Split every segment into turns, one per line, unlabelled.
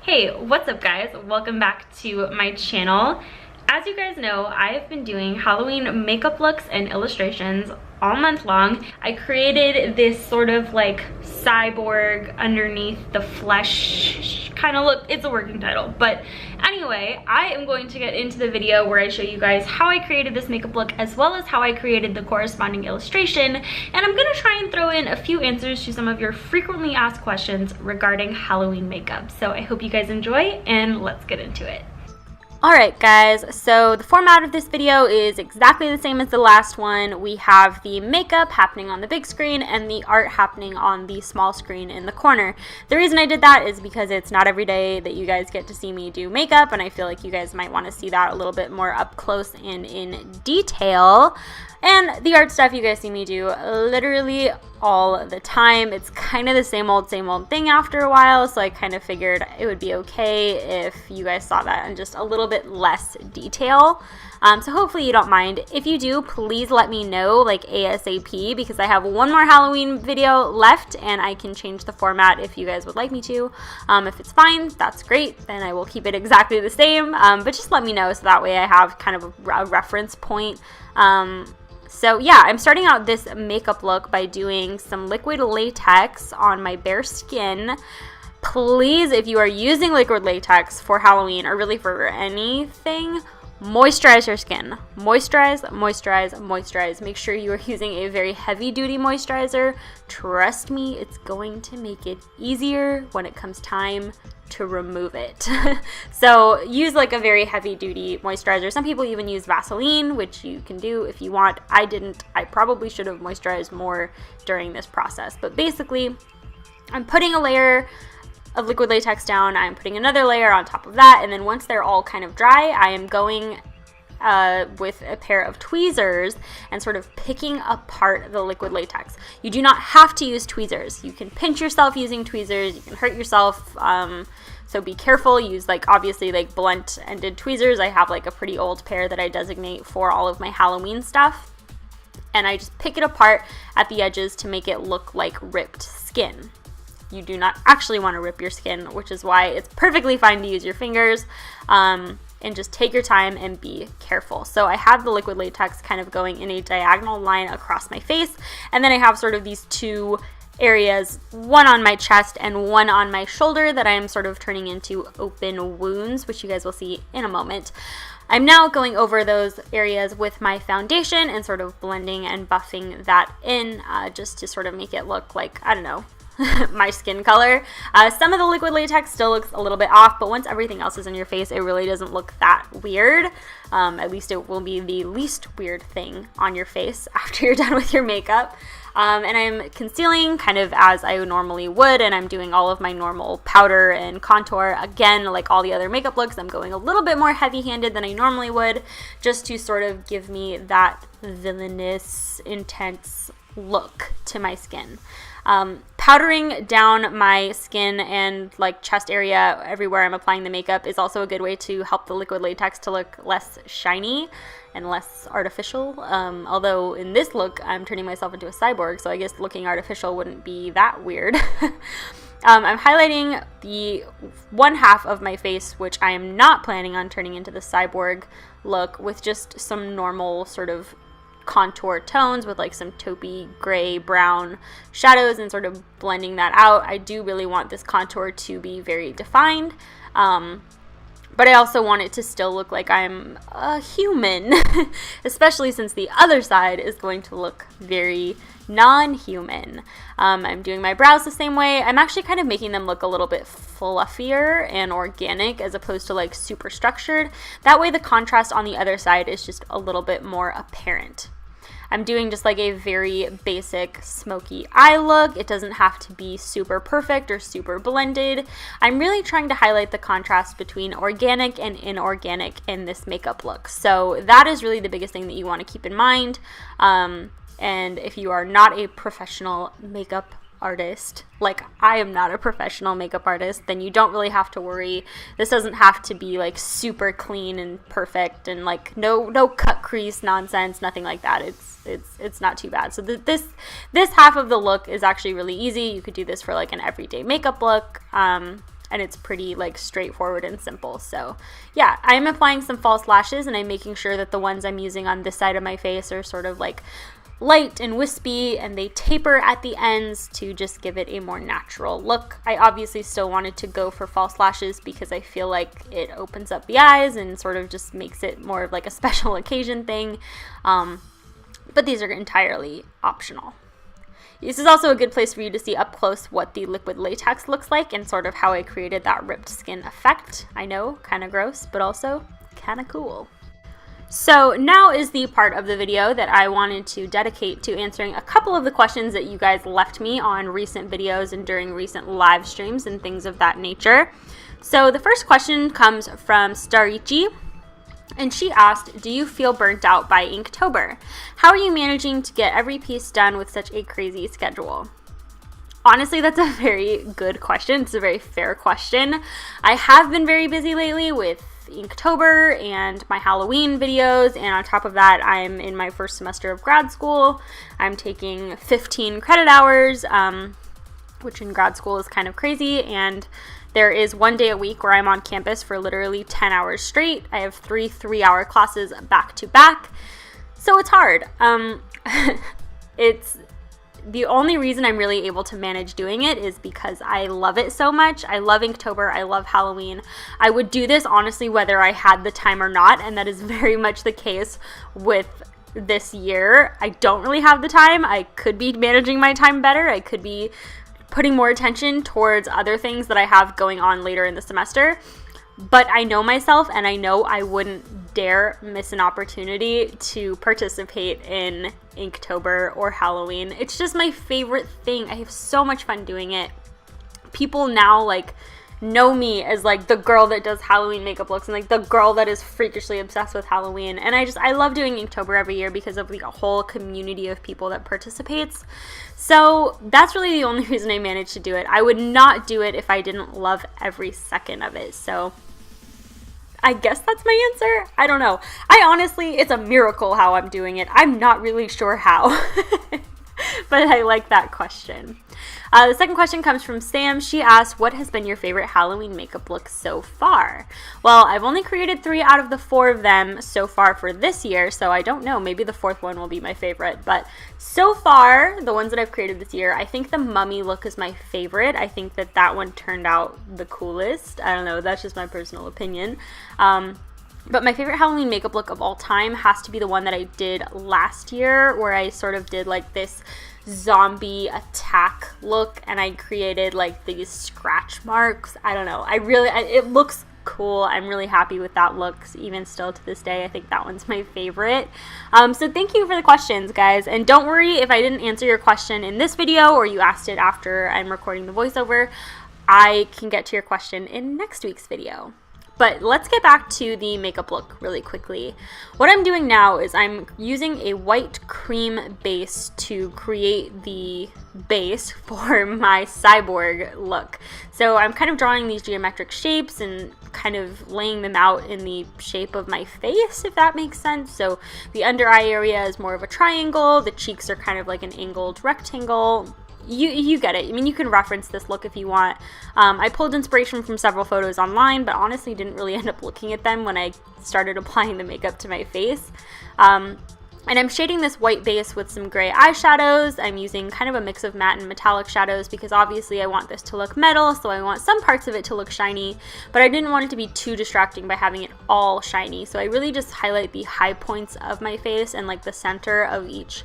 Hey, what's up guys? Welcome back to my channel. As you guys know, I've been doing Halloween makeup looks and illustrations all month long. I created this sort of like cyborg underneath the flesh kind of look. It's a working title, but anyway, I am going to get into the video where I show you guys how I created this makeup look as well as how I created the corresponding illustration, and I'm gonna try and throw in a few answers to some of your frequently asked questions regarding Halloween makeup. So I hope you guys enjoy, and let's get into it. Alright guys, so the format of this video is exactly the same as the last one. We have the makeup happening on the big screen and the art happening on the small screen in the corner. The reason I did that is because it's not every day that you guys get to see me do makeup, and I feel like you guys might want to see that a little bit more up close and in detail. And the art stuff you guys see me do literally all the time. It's kind of the same old thing after a while, so I kind of figured it would be okay if you guys saw that in just a little bit less detail. So hopefully you don't mind. If you do, please let me know like ASAP, because I have one more Halloween video left and I can change the format if you guys would like me to. If it's fine, that's great, then I will keep it exactly the same, but just let me know so that way I have kind of a reference point. So yeah, I'm starting out this makeup look by doing some liquid latex on my bare skin. Please, if you are using liquid latex for Halloween or really for anything, moisturize your skin. Moisturize, moisturize, moisturize. Make sure you are using a very heavy duty moisturizer. Trust me, it's going to make it easier when it comes time to remove it. So use like a very heavy duty moisturizer. Some people even use Vaseline, which you can do if you want. I didn't. I probably should have moisturized more during this process. But basically, I'm putting a layer of liquid latex down, I'm putting another layer on top of that, and then once they're all kind of dry, I am going with a pair of tweezers and sort of picking apart the liquid latex. You do not have to use tweezers. You can pinch yourself using tweezers, you can hurt yourself, so be careful. Use like obviously like blunt ended tweezers. I have like a pretty old pair that I designate for all of my Halloween stuff, and I just pick it apart at the edges to make it look like ripped skin. You do not actually want to rip your skin, which is why it's perfectly fine to use your fingers, and just take your time and be careful. So I have the liquid latex kind of going in a diagonal line across my face, and then I have sort of these two areas, one on my chest and one on my shoulder, that I am sort of turning into open wounds, which you guys will see in a moment. I'm now going over those areas with my foundation and sort of blending and buffing that in, just to sort of make it look like, I don't know, my skin color. Some of the liquid latex still looks a little bit off, but once everything else is in your face, it really doesn't look that weird. At least it will be the least weird thing on your face after you're done with your makeup. And I'm concealing kind of as I normally would, and I'm doing all of my normal powder and contour. Again, like all the other makeup looks, I'm going a little bit more heavy-handed than I normally would, just to sort of give me that villainous, intense look to my skin. Powdering down my skin and like chest area everywhere I'm applying the makeup is also a good way to help the liquid latex to look less shiny and less artificial. Although in this look, I'm turning myself into a cyborg, so I guess looking artificial wouldn't be that weird. I'm highlighting the one half of my face, which I am not planning on turning into the cyborg look, with just some normal sort of contour tones with like some taupey gray brown shadows and sort of blending that out. I do really want this contour to be very defined, but I also want it to still look like I'm a human, especially since the other side is going to look very non-human. I'm doing my brows the same way. I'm actually kind of making them look a little bit fluffier and organic as opposed to like super structured. That way the contrast on the other side is just a little bit more apparent. I'm doing just like a very basic smoky eye look. It doesn't have to be super perfect or super blended. I'm really trying to highlight the contrast between organic and inorganic in this makeup look. So that is really the biggest thing that you want to keep in mind. And if you are not a professional makeup artist, like I am not a professional makeup artist, then you don't really have to worry. This doesn't have to be like super clean and perfect and like no cut crease nonsense, nothing like that. It's not too bad. So this half of the look is actually really easy. You could do this for like an everyday makeup look. and it's pretty like straightforward and simple. So yeah, I'm applying some false lashes, and I'm making sure that the ones I'm using on this side of my face are sort of like light and wispy, and they taper at the ends to just give it a more natural look. I obviously still wanted to go for false lashes because I feel like it opens up the eyes and sort of just makes it more of like a special occasion thing, but these are entirely optional. This is also a good place for you to see up close what the liquid latex looks like and sort of how I created that ripped skin effect. I know, kind of gross, but also kind of cool. So now is the part of the video that I wanted to dedicate to answering a couple of the questions that you guys left me on recent videos and during recent live streams and things of that nature. So the first question comes from Starichi, and she asked, do you feel burnt out by Inktober? How are you managing to get every piece done with such a crazy schedule? Honestly, that's a very good question. It's a very fair question. I have been very busy lately with Inktober and my Halloween videos, and on top of that, I'm in my first semester of grad school. I'm taking 15 credit hours, which in grad school is kind of crazy, and there is one day a week where I'm on campus for literally 10 hours straight. I have 3 3-hour classes back to back, so it's hard. It's the only reason I'm really able to manage doing it is because I love it so much. I love Inktober. I love Halloween. I would do this honestly whether I had the time or not, and that is very much the case with this year. I don't really have the time. I could be managing my time better. I could be putting more attention towards other things that I have going on later in the semester. But I know myself, and I know I wouldn't dare miss an opportunity to participate in Inktober or Halloween. It's just my favorite thing. I have so much fun doing it. People now like know me as like the girl that does Halloween makeup looks and like the girl that is freakishly obsessed with Halloween. And I love doing Inktober every year because of the whole community of people that participates. So that's really the only reason I managed to do it. I would not do it if I didn't love every second of it. So I guess that's my answer. I don't know. It's a miracle how I'm doing it. I'm not really sure how, but I like that question. The second question comes from Sam. She asked, what has been your favorite Halloween makeup look so far? Well, I've only created 3 out of the 4 of them so far for this year, so I don't know. Maybe the 4th one will be my favorite. But so far, the ones that I've created this year, I think the mummy look is my favorite. I think that one turned out the coolest. I don't know. That's just my personal opinion. But my favorite Halloween makeup look of all time has to be the one that I did last year, where I sort of did like this zombie attack look, and I created like these scratch marks. I don't know. It looks cool. I'm really happy with that look, even still to this day. I think that one's my favorite. So thank you for the questions, guys. And don't worry if I didn't answer your question in this video or you asked it after I'm recording the voiceover. I can get to your question in next week's video. But let's get back to the makeup look really quickly. What I'm doing now is I'm using a white cream base to create the base for my Cyborg look. So I'm kind of drawing these geometric shapes and kind of laying them out in the shape of my face, if that makes sense. So the under eye area is more of a triangle. The cheeks are kind of like an angled rectangle. You get it. I mean, you can reference this look if you want. I pulled inspiration from several photos online, but honestly didn't really end up looking at them when I started applying the makeup to my face. And I'm shading this white base with some gray eyeshadows. I'm using kind of a mix of matte and metallic shadows because obviously I want this to look metal, so I want some parts of it to look shiny, but I didn't want it to be too distracting by having it all shiny. So I really just highlight the high points of my face and like the center of each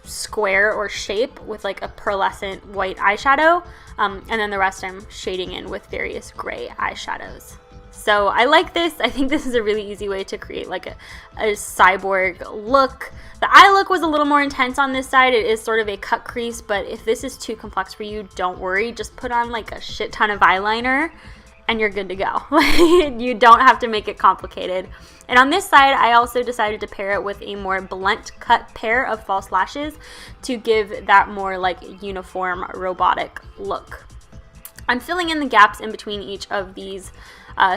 square or shape with like a pearlescent white eyeshadow, and then the rest I'm shading in with various gray eyeshadows. So I like this. I think this is a really easy way to create like a cyborg look. The eye look was a little more intense on this side. It is sort of a cut crease, but if this is too complex for you, don't worry. Just put on like a shit ton of eyeliner and you're good to go. You don't have to make it complicated. And on this side, I also decided to pair it with a more blunt cut pair of false lashes to give that more like uniform robotic look. I'm filling in the gaps in between each of these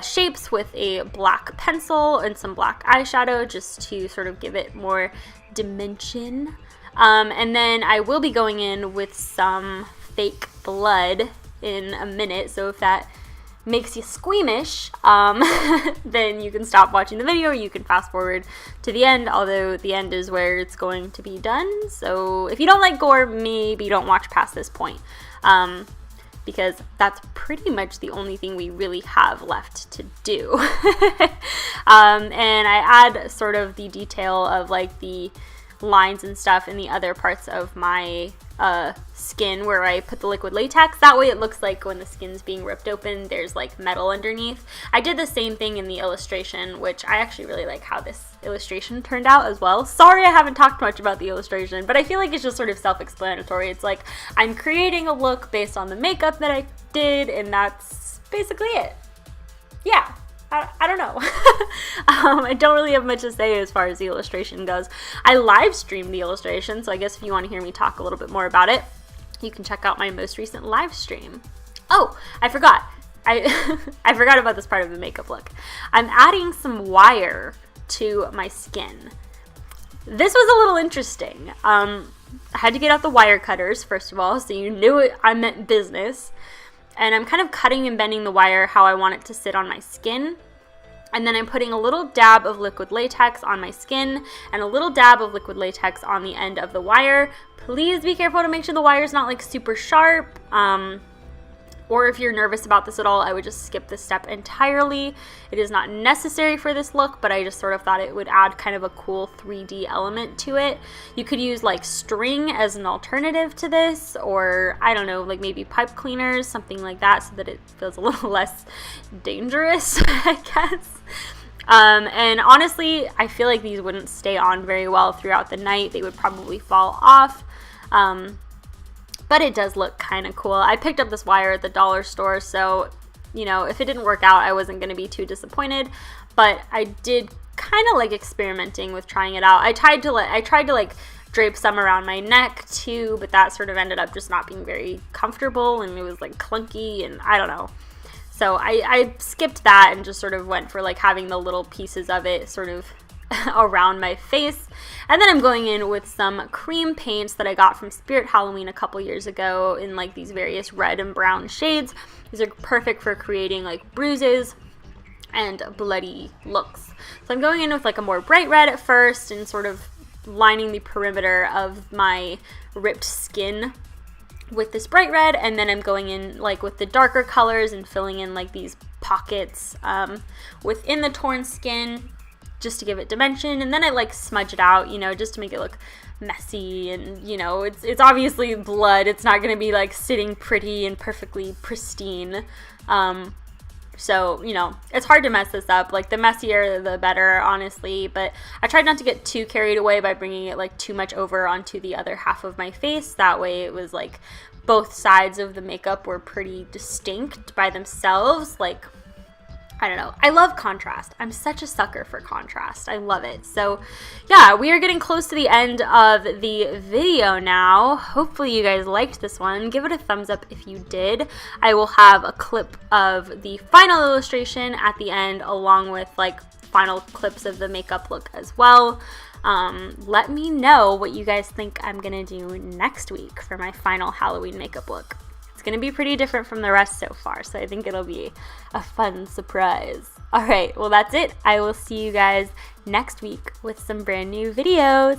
shapes with a black pencil and some black eyeshadow just to sort of give it more dimension. And then I will be going in with some fake blood in a minute, so if that makes you squeamish, then you can stop watching the video, or you can fast forward to the end, although the end is where it's going to be done. So if you don't like gore, maybe don't watch past this point, because that's pretty much the only thing we really have left to do. And I add sort of the detail of like the lines and stuff in the other parts of my skin where I put the liquid latex. That way it looks like when the skin's being ripped open, there's like metal underneath. I did the same thing in the illustration, which I actually really like how this illustration turned out as well. Sorry I haven't talked much about the illustration, but I feel like it's just sort of self-explanatory. It's like I'm creating a look based on the makeup that I did, and that's basically it. Yeah. I don't know. I don't really have much to say as far as the illustration goes. I live streamed the illustration, so I guess if you want to hear me talk a little bit more about it, you can check out my most recent live stream. Oh, I forgot. I forgot about this part of the makeup look. I'm adding some wire to my skin. This was a little interesting. I had to get out the wire cutters, first of all, so you knew I meant business. And I'm kind of cutting and bending the wire how I want it to sit on my skin. And then I'm putting a little dab of liquid latex on my skin and a little dab of liquid latex on the end of the wire. Please be careful to make sure the wire's not like super sharp. Or if you're nervous about this at all, I would just skip this step entirely. It is not necessary for this look, but I just sort of thought it would add kind of a cool 3D element to it. You could use like string as an alternative to this, or I don't know, like maybe pipe cleaners, something like that, so that it feels a little less dangerous, I guess. And honestly, I feel like these wouldn't stay on very well throughout the night. They would probably fall off. But it does look kind of cool. I picked up this wire at the dollar store, so, you know, if it didn't work out, I wasn't going to be too disappointed. But I did kind of like experimenting with trying it out. I tried to like drape some around my neck too, but that sort of ended up just not being very comfortable, and it was like clunky, and I don't know. So I skipped that and just sort of went for like having the little pieces of it sort of around my face. And then I'm going in with some cream paints that I got from Spirit Halloween a couple years ago in like these various red and brown shades. These are perfect for creating like bruises and bloody looks. So I'm going in with like a more bright red at first and sort of lining the perimeter of my ripped skin with this bright red, and then I'm going in like with the darker colors and filling in like these pockets within the torn skin, just to give it dimension. And then I like smudge it out, you know, just to make it look messy, and you know, it's obviously blood. It's not going to be like sitting pretty and perfectly pristine. So, you know, it's hard to mess this up. Like, the messier, the better, honestly. But I tried not to get too carried away by bringing it, like, too much over onto the other half of my face. That way it was, like, both sides of the makeup were pretty distinct by themselves. Like, I don't know. I love contrast. I'm such a sucker for contrast. I love it. So, yeah, we are getting close to the end of the video now. Hopefully you guys liked this one. Give it a thumbs up if you did. I will have a clip of the final illustration at the end, along with, like, final clips of the makeup look as well. Let me know what you guys think I'm gonna do next week for my final Halloween makeup look. It's going to be pretty different from the rest so far, so I think it'll be a fun surprise. Alright, well that's it. I will see you guys next week with some brand new videos.